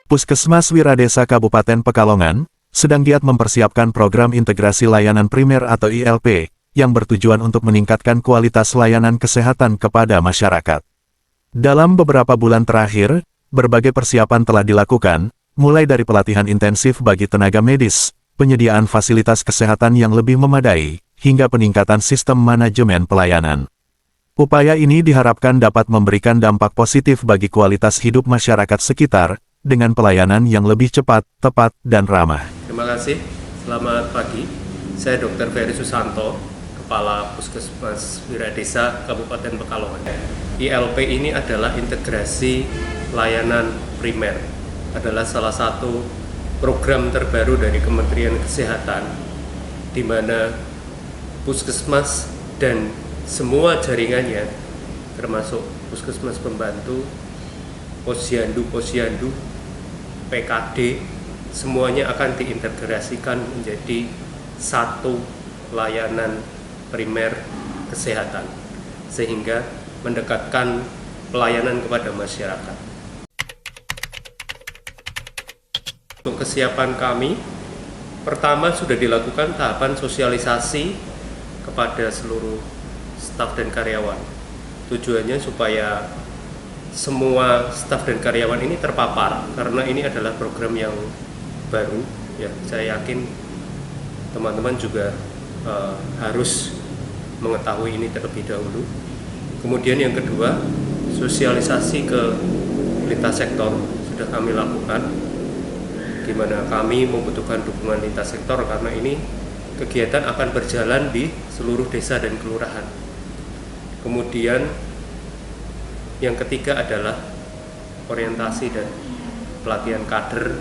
Puskesmas Wiradesa Kabupaten Pekalongan sedang giat mempersiapkan program integrasi layanan primer atau ILP yang bertujuan untuk meningkatkan kualitas layanan kesehatan kepada masyarakat. Dalam beberapa bulan terakhir, berbagai persiapan telah dilakukan, mulai dari pelatihan intensif bagi tenaga medis, penyediaan fasilitas kesehatan yang lebih memadai, hingga peningkatan sistem manajemen pelayanan. Upaya ini diharapkan dapat memberikan dampak positif bagi kualitas hidup masyarakat sekitar, dengan pelayanan yang lebih cepat, tepat, dan ramah. Terima kasih, selamat pagi. Saya Dr. Ferry Susanto, Kepala Puskesmas Wiradesa Kabupaten Pekalongan. ILP ini adalah integrasi layanan primer, adalah salah satu program terbaru dari Kementerian Kesehatan, di mana puskesmas dan semua jaringannya, termasuk puskesmas pembantu, posyandu, PKD, semuanya akan diintegrasikan menjadi satu layanan primer kesehatan, sehingga mendekatkan pelayanan kepada masyarakat. Untuk kesiapan kami, pertama sudah dilakukan tahapan sosialisasi kepada seluruh staf dan karyawan. Tujuannya supaya semua staf dan karyawan ini terpapar, karena ini adalah program yang baru. Ya, saya yakin teman-teman juga harus mengetahui ini terlebih dahulu. Kemudian yang kedua, sosialisasi ke lintas sektor sudah kami lakukan, di mana kami membutuhkan dukungan lintas sektor karena ini kegiatan akan berjalan di seluruh desa dan kelurahan. Kemudian yang ketiga adalah orientasi dan pelatihan kader,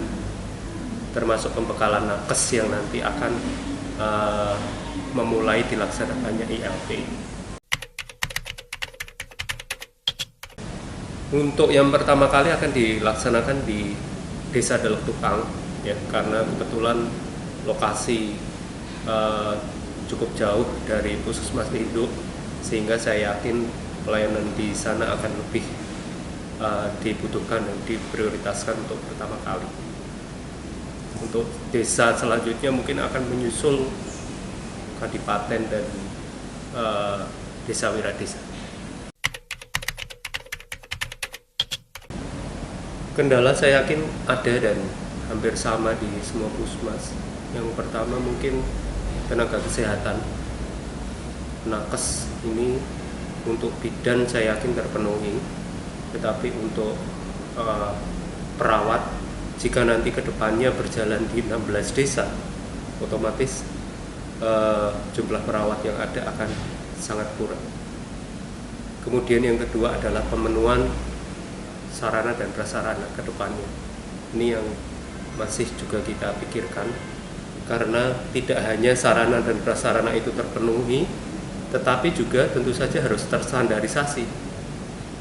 termasuk pembekalan nakes yang nanti akan memulai dilaksanakannya ILP. Untuk yang pertama kali akan dilaksanakan di Desa Delok Tukang, ya, karena kebetulan lokasi cukup jauh dari puskesmas induk, sehingga saya yakin pelayanan di sana akan lebih dibutuhkan dan diprioritaskan untuk pertama kali. Untuk desa selanjutnya mungkin akan menyusul Kadipaten dan Desa Wiradesa. Kendala saya yakin ada dan hampir sama di semua puskesmas. Yang pertama mungkin tenaga kesehatan. Nakes ini untuk bidan saya yakin terpenuhi, tetapi untuk perawat, jika nanti kedepannya berjalan di 16 desa, otomatis jumlah perawat yang ada akan sangat kurang. Kemudian yang kedua adalah pemenuhan sarana dan prasarana ke depannya. Ini yang masih juga kita pikirkan, karena tidak hanya sarana dan prasarana itu terpenuhi, tetapi juga tentu saja harus terstandarisasi.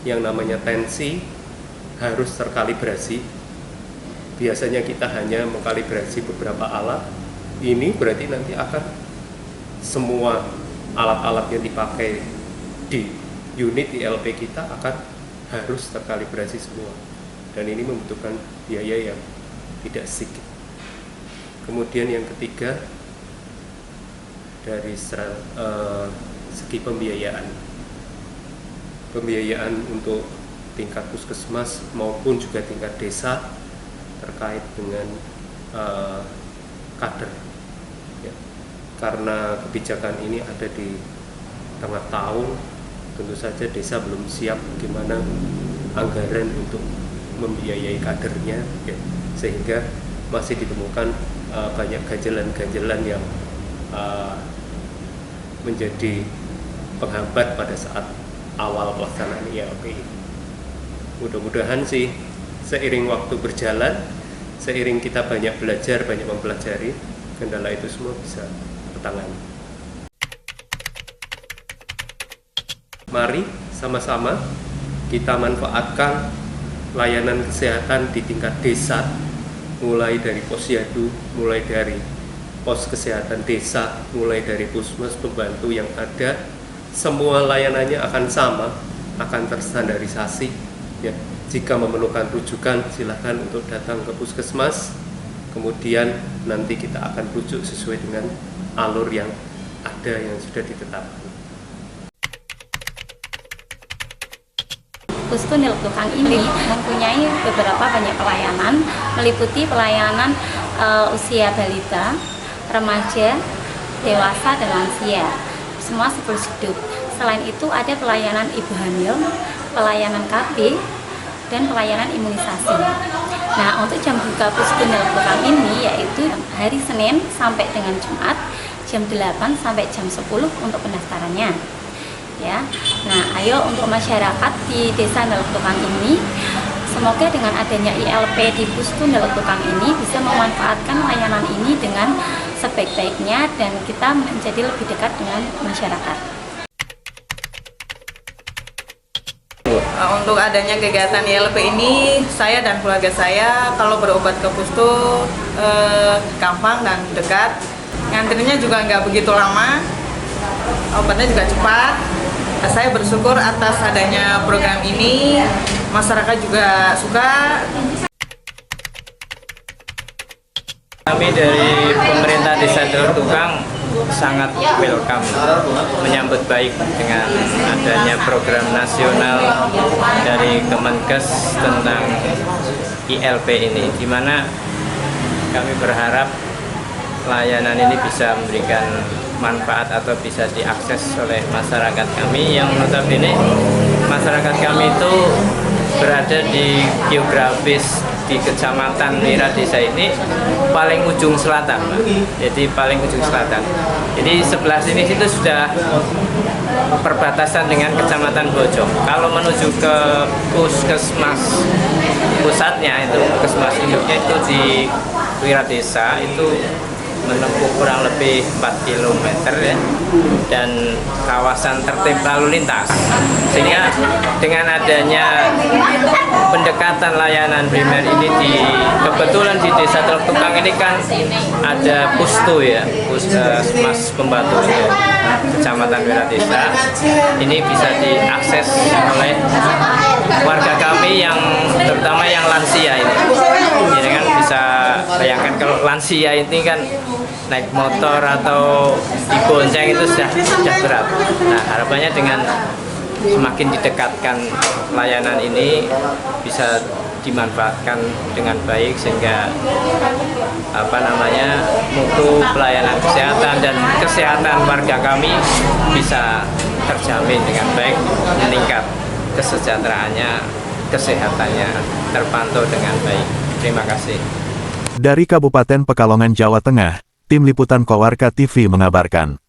Yang namanya tensi harus terkalibrasi. Biasanya kita hanya mengkalibrasi beberapa alat, ini berarti nanti akan semua alat-alat yang dipakai di unit ILP kita akan harus terkalibrasi semua, dan ini membutuhkan biaya yang tidak sedikit. Kemudian yang ketiga, dari segi pembiayaan untuk tingkat puskesmas maupun juga tingkat desa terkait dengan kader, ya. Karena kebijakan ini ada di tengah tahun, tentu saja desa belum siap bagaimana anggaran untuk membiayai kadernya, ya. Sehingga masih ditemukan banyak ganjelan-ganjelan yang menjadi penghambat pada saat awal pelaksanaan ILP. Mudah-mudahan sih seiring waktu berjalan, seiring kita banyak belajar, banyak mempelajari, kendala itu semua bisa tertangani. Mari sama-sama kita manfaatkan layanan kesehatan di tingkat desa, mulai dari posyandu, mulai dari pos kesehatan desa, mulai dari puskesmas pembantu yang ada, semua layanannya akan sama, akan terstandarisasi, Ya, jika memerlukan rujukan silahkan untuk datang ke puskesmas, kemudian nanti kita akan rujuk sesuai dengan alur yang ada yang sudah ditetapkan. Pustu Nilai Tukang ini mempunyai beberapa banyak pelayanan, meliputi pelayanan usia balita, remaja, dewasa, dan lansia, semua siklus hidup. Selain itu ada pelayanan ibu hamil, pelayanan KB, dan pelayanan imunisasi. Nah, untuk jam buka Pustu Nilai Tukang ini yaitu hari Senin sampai dengan Jumat, jam 8 sampai jam 10 untuk pendaftarannya. Ya, nah ayo untuk masyarakat di Desa Ndelok Tukang ini, semoga dengan adanya ILP di Pustu Ndelok Tukang ini bisa memanfaatkan layanan ini dengan sebaik-baiknya dan kita menjadi lebih dekat dengan masyarakat. Untuk adanya kegiatan ILP ini, saya dan keluarga saya kalau berobat ke Pustu gampang dan dekat. Ngantrinya juga nggak begitu lama, obatnya juga cepat. Saya bersyukur atas adanya program ini, masyarakat juga suka. Kami dari pemerintah Desa Ndelok Tukang sangat welcome, menyambut baik dengan adanya program nasional dari Kemenkes tentang ILP ini, di mana kami berharap layanan ini bisa memberikan manfaat atau bisa diakses oleh masyarakat kami yang notabene masyarakat kami itu berada di geografis di Kecamatan Wiradesa ini paling ujung selatan, Pak. Jadi paling ujung selatan. Jadi sebelah sini itu sudah perbatasan dengan Kecamatan Bojong. Kalau menuju ke puskesmas pusatnya itu puskesmas induknya itu di Wiradesa itu menempuh kurang lebih 4 km ya, dan kawasan tertib lalu lintas, sehingga dengan adanya pendekatan layanan primer ini kebetulan di Desa Ndelok Tukang ini kan ada pustu ya, puskesmas pembantu untuk Kecamatan Wiradesa, ini bisa diakses oleh warga kami yang terutama yang lansia ini. Jadi kan bisa bayangkan kalau lansia ini kan naik motor atau dibonceng itu sudah berat. Nah, harapannya dengan semakin didekatkan layanan ini bisa dimanfaatkan dengan baik sehingga mutu pelayanan kesehatan dan kesehatan warga kami bisa terjamin dengan baik, meningkat kesejahteraannya, kesehatannya terpantau dengan baik. Terima kasih. Dari Kabupaten Pekalongan, Jawa Tengah, Tim Liputan Kowarka TV mengabarkan.